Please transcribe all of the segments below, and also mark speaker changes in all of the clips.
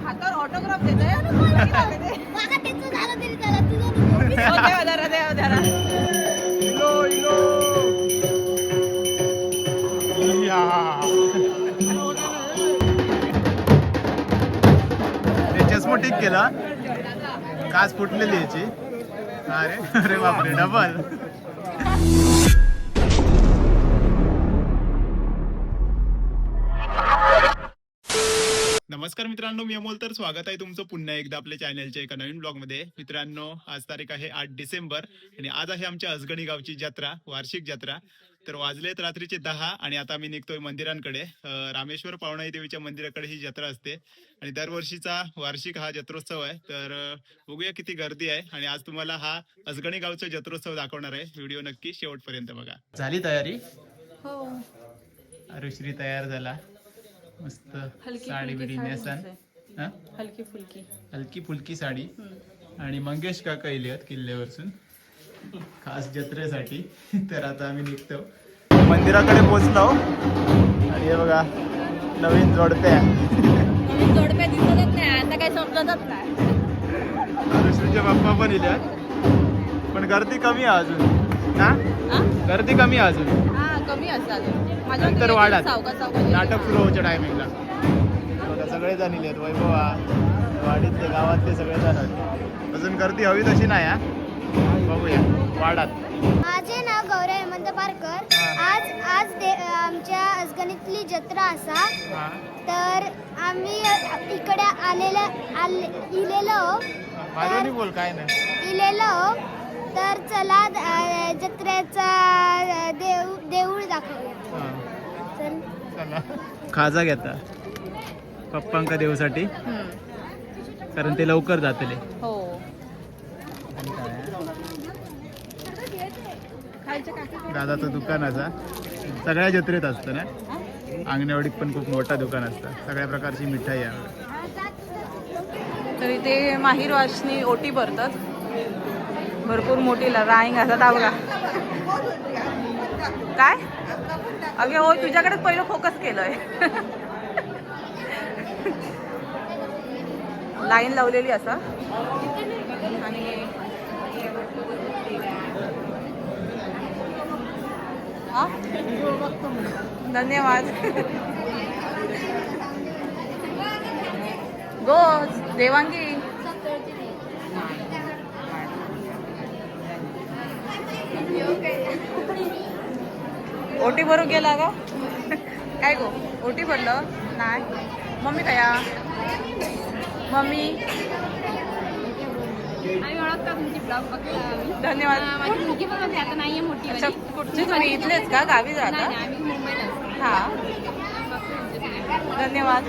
Speaker 1: हातावर ऑटोग्राफ देतोय.
Speaker 2: चष्मा ठीक केला, काच फुटलेली याची. अरे अरे बापरे, डबल. नमस्कार मित्रांनो, मी अमोल. तर स्वागत आहे तुमचं पुन्हा एकदा आपल्या चॅनलच्या एका नवीन ब्लॉग मध्ये. मित्रांनो, आज तारीख आहे 8 डिसेंबर आणि आज आहे आमच्या असगणी गावची जत्रा, वार्षिक जत्रा. तर वाजलेत रात्रीचे 10 आणि आता आम्ही निघतोय मंदिरांकडे. रामेश्वर पावणाई देवीच्या मंदिराकडे ही जत्रा असते आणि दरवर्षीचा वार्षिक हा जत्रोत्सव आहे. तर बघूया किती गर्दी आहे आणि आज तुम्हाला हा असगणी गावचा जत्रोत्सव दाखवणार आहे. व्हिडिओ नक्की शेवटपर्यंत बघा. झाली तयारी?
Speaker 1: हो.
Speaker 2: अरुश्री तयार झाला, मस्त साडी बिडी नेसन. हलकी फुलकी साडी. आणि मंगेश काका इलेत किल्ल्यावरसून खास जत्रेसाठी. तर आता आम्ही निघतो, मंदिराकडे पोहोचलो आणि हे बघा नवीन जोडप्या
Speaker 1: दिसतच नाही आता, काही समजतच नाही.
Speaker 2: अरुश्रीचे बाप्पा पण इल्यात, पण गर्दी कमी आहे अजून ना. गर्दी कमी आहे अजून,
Speaker 1: कमी असतात.
Speaker 2: नंतर वाढत नाटक सुरू होच्या टायमिंगला. सगळे जण इलेत, वैभवा वाडीतले गावातले सगळे जण. अजून गर्दी हवी तशी नाही. बघूया वाडात.
Speaker 3: माझे नाव गौरव हेमंत पारकर. आज आमच्या असगणीतली जत्रा असा. तर आम्ही इकडे इलेलो
Speaker 2: बोल काय नाही
Speaker 3: इलेलो. तर चला जत्रेचा देऊळ दाखवूया.
Speaker 2: चला खाजा घेता पप्पांका देऊसाठी, कारण ते लवकर जातले.
Speaker 1: हो.
Speaker 3: दादाचं
Speaker 2: दुकान असा सगळ्या जत्रेत असतं ना. अंगणवाडीत पण खूप मोठा दुकान असतं, सगळ्या प्रकारची मिठाई आहे.
Speaker 1: तर इथे माहीर वाचनी ओटी भरतात, भरपूर मोठी राईंग असतात. बघा काय अगे हो, तुझ्याकडेच पहिलं फोकस केलंय. लाईन लावलेली असा. आणि धन्यवाद. गो देवांगी. ओटी भरून गेला का काय गो? ओटी भरलं नाही. मम्मी कया मम्मी धन्यवाद. अच्छा, कुठची तुम्ही इथलेच का? गावी जाता? हा, धन्यवाद.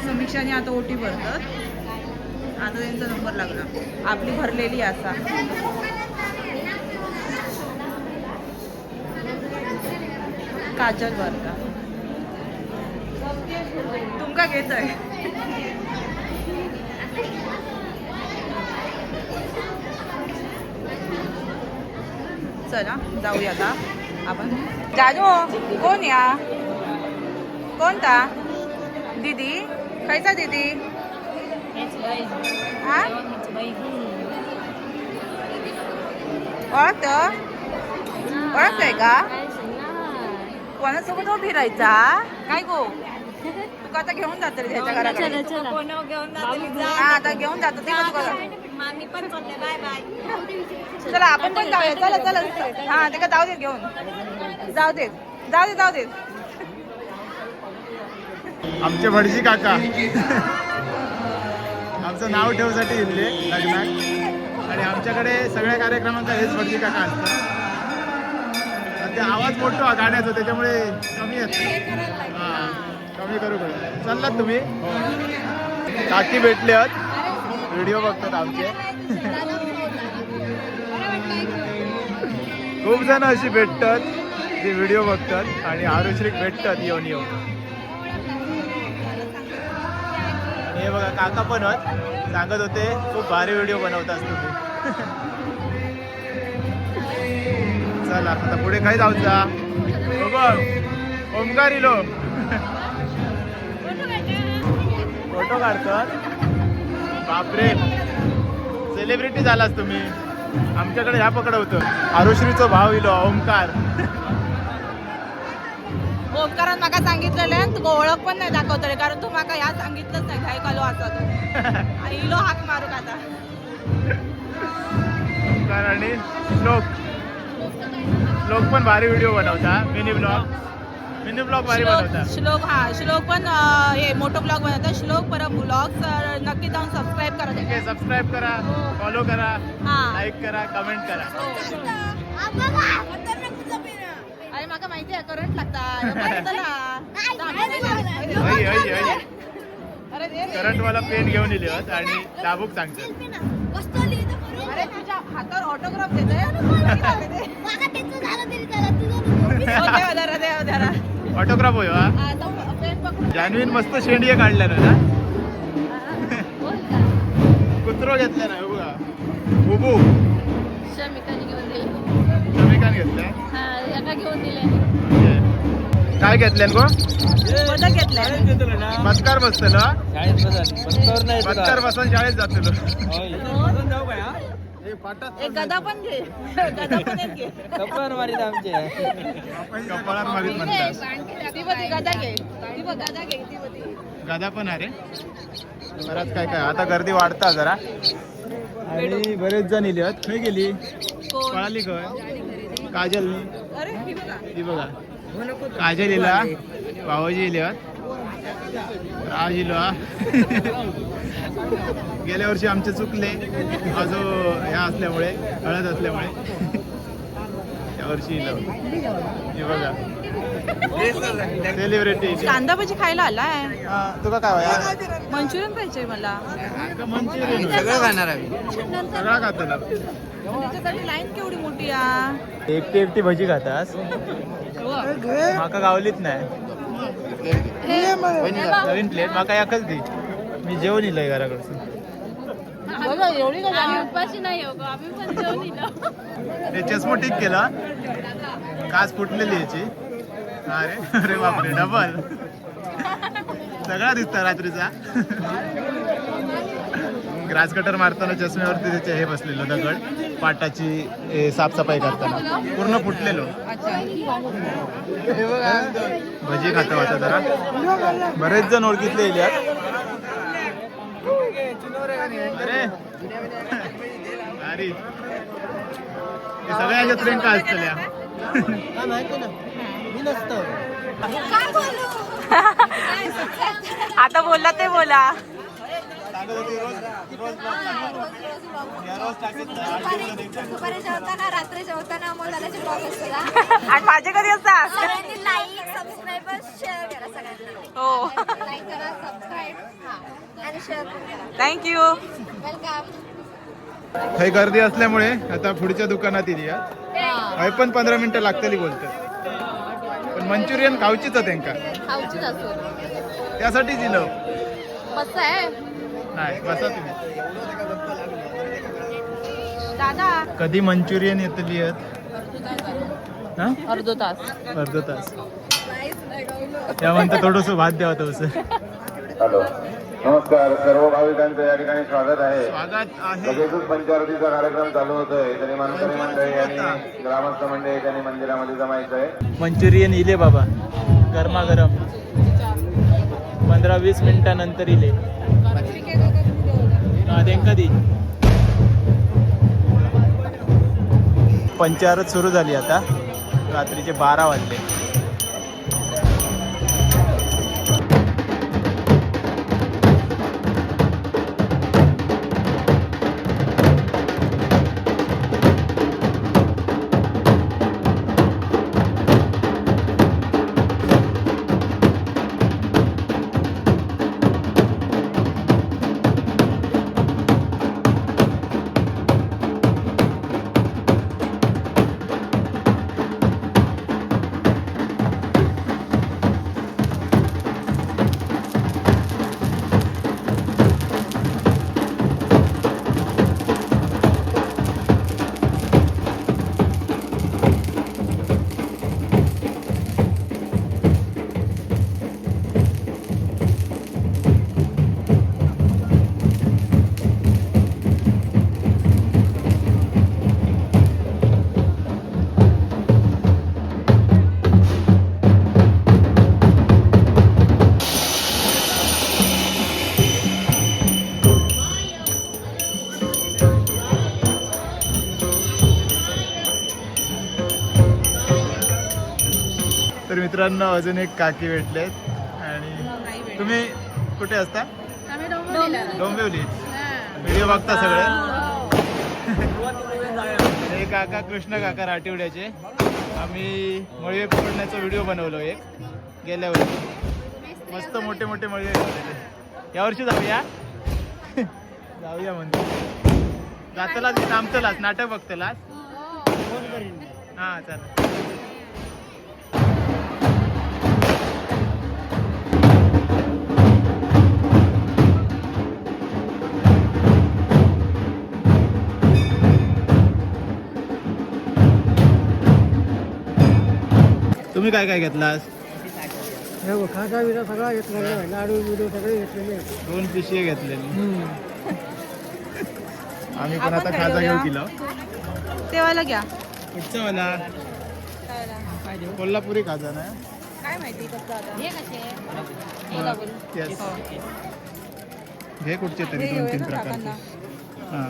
Speaker 1: समीक्षाने आता ओटी भरतात. आता त्यांचा नंबर लागला. आपली भरलेली असा. काजल बर का तुमका घेतोय. चला जाऊया आता आपण. जाजो कोण या? कोणता दीदी? खायचा दीदी? हा, ओळखतोय का? कोणासोबत फिरायचा काय गो? तुका आता घेऊन जात रे त्याच्या घराकडे. हा, आता घेऊन जातो ते. चला आपण पण जाऊया. चला चला. हा, ते का जाऊ देत, घेऊन जाऊ देत.
Speaker 2: आमचे भटजी काका आमचं नाव ठेवण्यासाठी येले लग्नात, आणि आमच्याकडे सगळ्या कार्यक्रमांचा हेच भटजी काका असतं. ते आवाज मोठा गाण्याचा, त्याच्यामुळे कमी येत. हां, कमी करू. चाललात तुम्ही? काकी भेटले आहेत, व्हिडिओ बघतात आमचे. खूप जण अशी भेटतात जे व्हिडिओ बघतात आणि आरुश्रीक भेटतात येऊन. हे बघा काका पण सांगत होते खूप भारी व्हिडिओ बनवतात तुम्ही. चला आता पुढे काय जाऊचा. बघ ओमकार इलो. काढतात. बापरे, सेलिब्रिटी झालास तुम्ही. आमच्याकडे ह्या पकडवतो आरुश्रीचा भाव इलो ओमकार.
Speaker 1: ओमकारान माका सांगितलेलं तुका ओळख पण नाही दाखवतले कारण तू माका ह्या सांगितलंच नाही काय कालो असा तू आणि इलो हाक मारू आता.
Speaker 2: ओमकार आणि श्लोक पण भारी व्हिडिओ बनवता. मिनी ब्लॉग भारी बनवता.
Speaker 1: श्लोक पण हे मोठो ब्लॉग बनवतात. श्लोक परत ब्लॉग नक्की जाऊन सबस्क्राईब करा.
Speaker 2: ठीक आहे, सबस्क्राईब करा, फॉलो करा,
Speaker 1: हा.
Speaker 2: लाईक करा, कमेंट करा.
Speaker 1: अरे माका माहिती आहे करंट लागतात.
Speaker 2: करंट वाला पेन घेऊन इले होत आणि दाबूक सांगतात.
Speaker 1: अरे तुझ्या हातावर ऑटोग्राफ देते.
Speaker 2: ऑटोग्राफ होय हा. जान्हवीन मस्त शेंडिये काढल्या ना. कुत्रो घेतल्या ना बघा. बुबू शमिकान घेतल्या. काय घेतल्यान गो? बसकार बसतलो. बसकार बसून शाळेत जातलो.
Speaker 1: गदा पण घे. गदा पण एक घे.
Speaker 2: कपाळात मारीत म्हणतात.
Speaker 1: ती बघ गदा घे. ती बघ गदा घे. ती बघ
Speaker 2: गादा पण अरे बराच काय काय. आता गर्दी वाढता जरा आणि बरेच जण इले आहेत. खय गेली पळाली खय काजल.
Speaker 1: अरे ती बघा.
Speaker 2: ती बघा काजल इला भावाजी इले आहेत. राज इलो हा. गेल्या वर्षी आमचे चुकले आजो ह्या असल्यामुळे हळद असल्यामुळे या वर्षी इलो. हे बघा सेलिब्रिटी.
Speaker 1: कांदा भजी खायला आलाय.
Speaker 2: तुका काय वया?
Speaker 1: मंचुरियन पाहिजे मला.
Speaker 2: मंचुरियन
Speaker 4: सगळं खाणार आम्ही.
Speaker 2: सगळा खातो ना.
Speaker 1: त्याच्यासाठी लाईन केवढी मोठी आ.
Speaker 2: एकटी भजी खातास? माका गावलीच नाही. नवीन प्लेट माका एकच दी. मी जेवण इलय घराकडचं.
Speaker 1: एवढी
Speaker 3: उपाशी नाही हो आम्ही पण जेवण दिलं.
Speaker 2: हे चष्मा ठीक केला. काच फुटलेली याची. अरे अरे बापरे डबल. सगळा दिसता रात्रीचा. ग्रास कटर मारताना चष्म्यावरती त्याचे हे बसलेलो दगड पाटाची साफसफाई करताना पूर्ण फुटलेलो. भजी खातो आता जरा. बरेच जण ओळखीतले येल्यात. अरे अरे हे सगळ्याच्या प्रियंका असतल्या.
Speaker 1: आता बोलला ते बोला.
Speaker 3: दुपारी जेवताना रात्री जेवताना मोलाचे ब्लॉग असतात.
Speaker 1: आणि माझे कधी असतात?
Speaker 3: सगळ्यांनी लाईक सबस्क्राईब शेअर करा सगळ्यांना.
Speaker 1: हो
Speaker 3: लाईक करा सबस्क्राईब आणि शेअर करा.
Speaker 1: थँक्यू.
Speaker 3: वेलकम.
Speaker 2: काही गर्दी असल्यामुळे आता पुढच्या दुकानात इली. हय पण 15 मिनिटं लागतली बोलतात. पण मंचुरियन खाऊचीच त्यांका.
Speaker 3: खाऊचीच असो.
Speaker 2: त्यासाठीच दिलं.
Speaker 3: मस्त आहे.
Speaker 2: नाही बसा तुम्ही.
Speaker 1: दादा
Speaker 2: कधी मंचुरियन येतली
Speaker 1: अर्धा तास.
Speaker 2: अर्ध तास. त्या म्हणता थोडस भात द्यावं तसं.
Speaker 5: हॅलो नमस्कार सर्व भाविकांचं या ठिकाणी स्वागत आहे.
Speaker 2: स्वागत आहे.
Speaker 5: लगेचच पंचारतीचा कार्यक्रम चालू होतोय. त्यांनी मानकरी मंडळी आणि ग्रामस्थ मंडळी त्यांनी मंदिरामध्ये जमायचं आहे.
Speaker 2: मंचुरियन इले बाबा गरमागरम 15-20 मिनिटानंतर इले. त्यांका दी. पंचारत सुरू झाली आता. रात्रीचे 12 वाजले. मित्रांनो अजून एक काकी भेटलेत. आणि तुम्ही कुठे असता? डोंबिवली. व्हिडिओ बघता सगळे? हे काका कृष्ण काका राठिवड्याचे. आम्ही मळवे पकडण्याचा व्हिडिओ बनवलो एक गेल्या वर्षी. मस्त मोठे मोठे मळवे पकडले. यावर्षी जाऊया. जाऊया म्हणतो. जातलाच की थांबतलाच नाटक बघतलाच. हा चला. तुम्ही काय काय घेतलास?
Speaker 4: खाजा विरा सगळा घेतलेला आहे. लाडू बिडू सगळे घेतलेले आहेत.
Speaker 2: 2 पिशवी घेतलेली. आम्ही पण आता खाजा घेऊ किलो.
Speaker 1: तेव्हाला घ्या.
Speaker 2: कुठचा वाला? कोल्हापुरी खाजा ना?
Speaker 1: काय माहिती कसं आता.
Speaker 2: Yes. घे कुठचे तरी 2-3 प्रकारचे. हा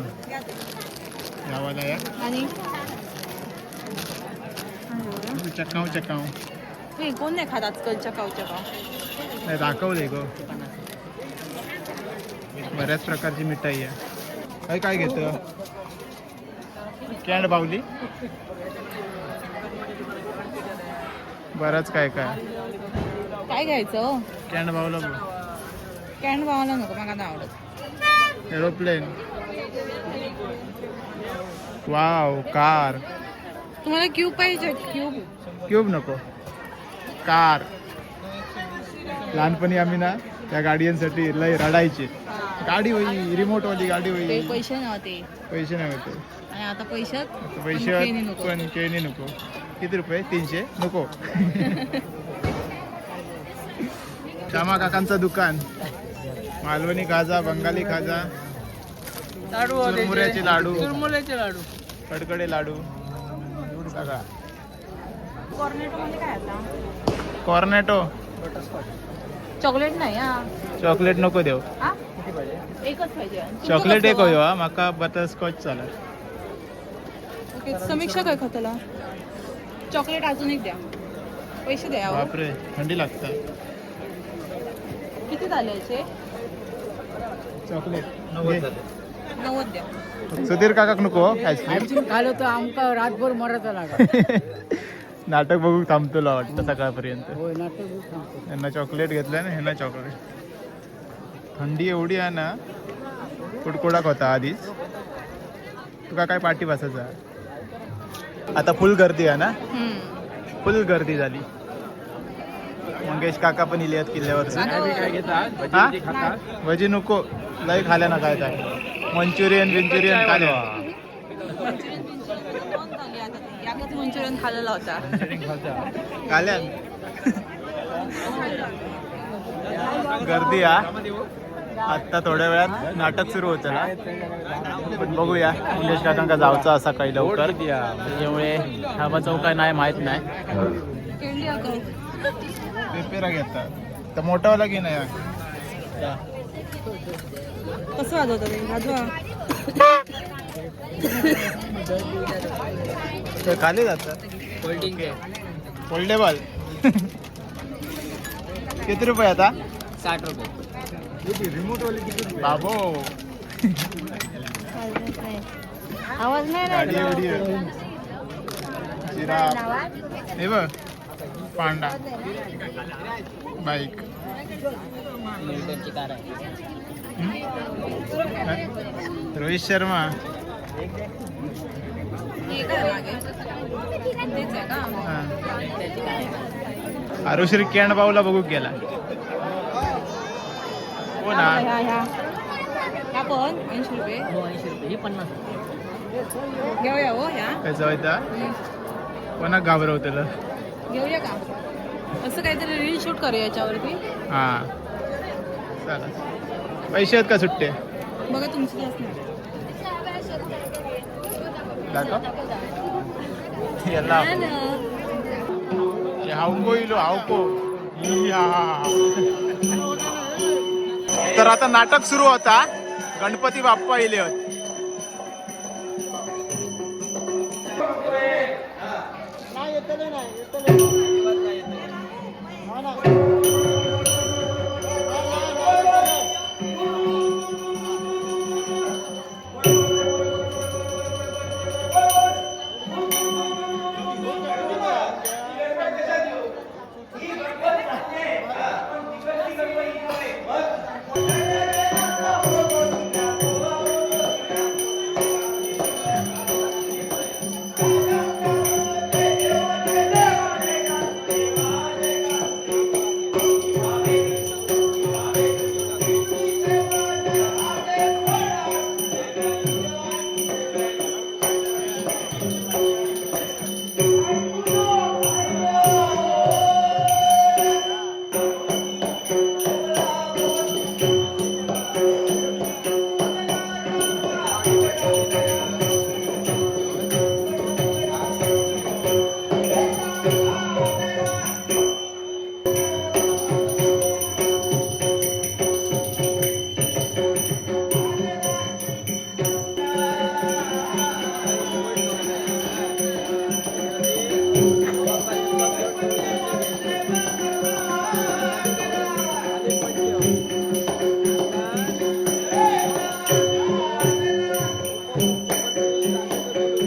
Speaker 2: यावाला या.
Speaker 1: आणि
Speaker 2: चकाव
Speaker 1: कोण नाही खात आजकाल चकाव.
Speaker 2: नाही दाखवले गो. बऱ्याच प्रकारची मिठाई आहे. काय घेतं? कॅन्ड बावली. बरंच काय
Speaker 1: काय घ्यायचं?
Speaker 2: कॅन्ड बावला.
Speaker 1: कॅन्ड भावाला नको मला नाही आवडत.
Speaker 2: एरोप्लेन. Wow car.
Speaker 1: तुम्हाला क्यूब पाहिजे?
Speaker 2: क्यूब नको. कार. लहानपणी आम्ही ना त्या गाड्यांसाठी लय रडायचे. गाडी होई रिमोट वाली गाडी होई.
Speaker 1: पैसे नव्हते.
Speaker 2: पैसे नव्हते.
Speaker 1: आणि आता पैसे
Speaker 2: पण खेळणी नको. किती रुपये? 300 नको. श्यामा काकांचं दुकान. मालवणी खाजा, बंगाली खाजा, चुरमुऱ्याचे लाडू, कडकडे लाडू सगळा. कॉर्नेटो.
Speaker 1: चॉकलेट नाही हा.
Speaker 2: चॉकलेट नको देऊ.
Speaker 1: एकच पाहिजे.
Speaker 2: चॉकलेट एक होय हा. माका बटरस्कॉच चालेल.
Speaker 1: ओके समीक्षा काय खाताला? चॉकलेट अजून एक द्या. पैसे द्या.
Speaker 2: बापरे थंडी लागतात.
Speaker 1: किती झाले याचे?
Speaker 2: चॉकलेट
Speaker 1: 90 द्या.
Speaker 2: सुधीर काकाक नको आईस्क्रीम.
Speaker 4: आईस्क्रीम खाल्लं तर आमका रातभर मरायचा लागा.
Speaker 2: नाटक बघू थांबतो वाटतं सकाळपर्यंत.
Speaker 4: होय नाटक सांगतो.
Speaker 2: यांना चॉकलेट घेतलं ना ह्यांना चॉकलेट. थंडी एवढी आहे ना कुडकुडाक होता आधीच. तुका काय पाठी बसायचा. आता फुल गर्दी आहे ना. फुल गर्दी झाली. मंगेश काका पण इले आहेत किल्ल्यावर. भजी नको लय खाल्या ना काय काय. मंचुरियन खाल्या.
Speaker 1: मंचुरियन खाल्लेला होता.
Speaker 2: खाल्या गर्दी हा. आत्ता थोड्या वेळात नाटक सुरू होतं ना. पण बघूया मंगेश काकांका जायचं असा काही लवकर. त्यामुळे थांबाचं काय नाही माहित नाही. पेपेरा घेतात तर मोठावाला घे नाही.
Speaker 1: कसं वाजवतं ते? वाजवा.
Speaker 2: ते खाली जातात. फोल्डेबल. किती रुपये आता?
Speaker 4: 60 रुपये.
Speaker 2: बाबो
Speaker 3: आवाज नाही
Speaker 2: गाडी एवढी आहे. जिराफ. हे बघ पांडा. बाईक. रोहित शर्मा. आरुश्री कॅन्ड बाऊला बघू गेला. हो ना.
Speaker 1: ह्या पण 80 रुपये.
Speaker 4: 80 रुपये. ही 50
Speaker 1: घेऊया हो ह्या.
Speaker 2: कसं व्हायचा कोणाक घाबरवतेलं.
Speaker 1: घेऊया का? असं काहीतरी रील शूट करूया याच्यावरती.
Speaker 2: हा चला. पैसे आहेत का सुट्टे?
Speaker 1: बघा तुमची असणार.
Speaker 2: दाखव. याला हावको इलो हावको. तर आता नाटक सुरू होता. गणपती बाप्पा इले होत.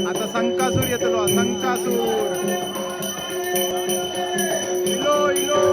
Speaker 2: आता संकासूर येतलो संकासूर इलो इलो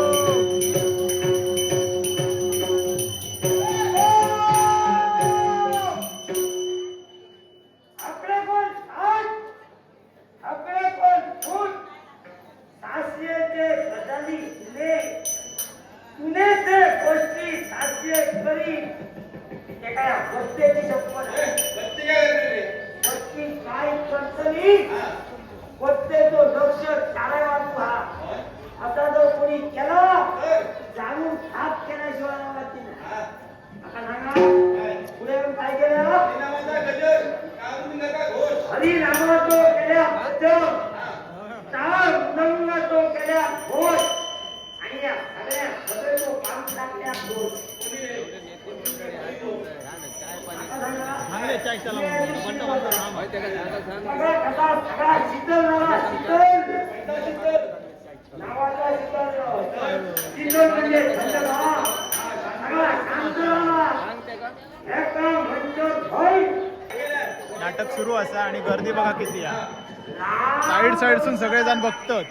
Speaker 2: नाटक सुरू असा आणि गर्दी बघा किती आहे. साईडसून सगळेजण बघतात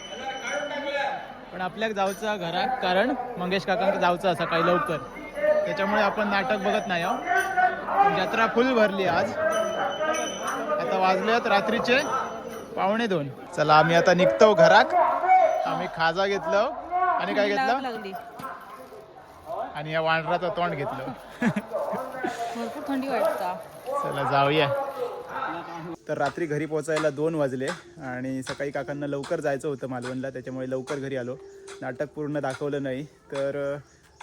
Speaker 2: पण आपल्याक जाऊचा घरात कारण मंगेश काकांक जाऊचं असा काही लवकर त्याच्यामुळे आपण नाटक बघत नाही आहोत. जत्रा फुल भरली आज. आता वाजलेत रात्रीचे 1:45. चला आम्ही आता निघतो घरात. आम्ही खाजा घेतलं आणि काय घेतलं आणि या वांढराचं तोंड घेतलं.
Speaker 1: भरपूर थंडी वाटतं.
Speaker 2: चला जाऊया. तर रात्री घरी पोहोचायला 2 वाजले आणि सकाळी काकांना लवकर जायचं होतं मालवणला त्याच्यामुळे लवकर घरी आलो. नाटक पूर्ण दाखवलं नाही. तर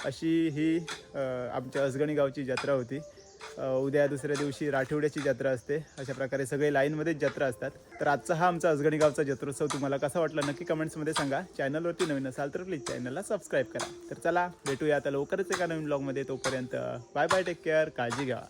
Speaker 2: अशी ही आमच्या असगणी गावची जत्रा होती. उद्या दुसऱ्या दिवशी राठिवड्याची जत्रा असते. अशा प्रकारे सगळे लाईनमध्येच जत्रा असतात. तर आजचा हा आमचा असगणी गावचा जत्रोत्सव तुम्हाला कसा वाटला नक्की कमेंट्समध्ये सांगा. चॅनलवरती नवीन असाल तर प्लीज चॅनलला सबस्क्राईब करा. तर चला भेटूया आता लवकरच एका नवीन ब्लॉगमध्ये. तोपर्यंत बाय बाय, टेक केअर, काळजी घ्या.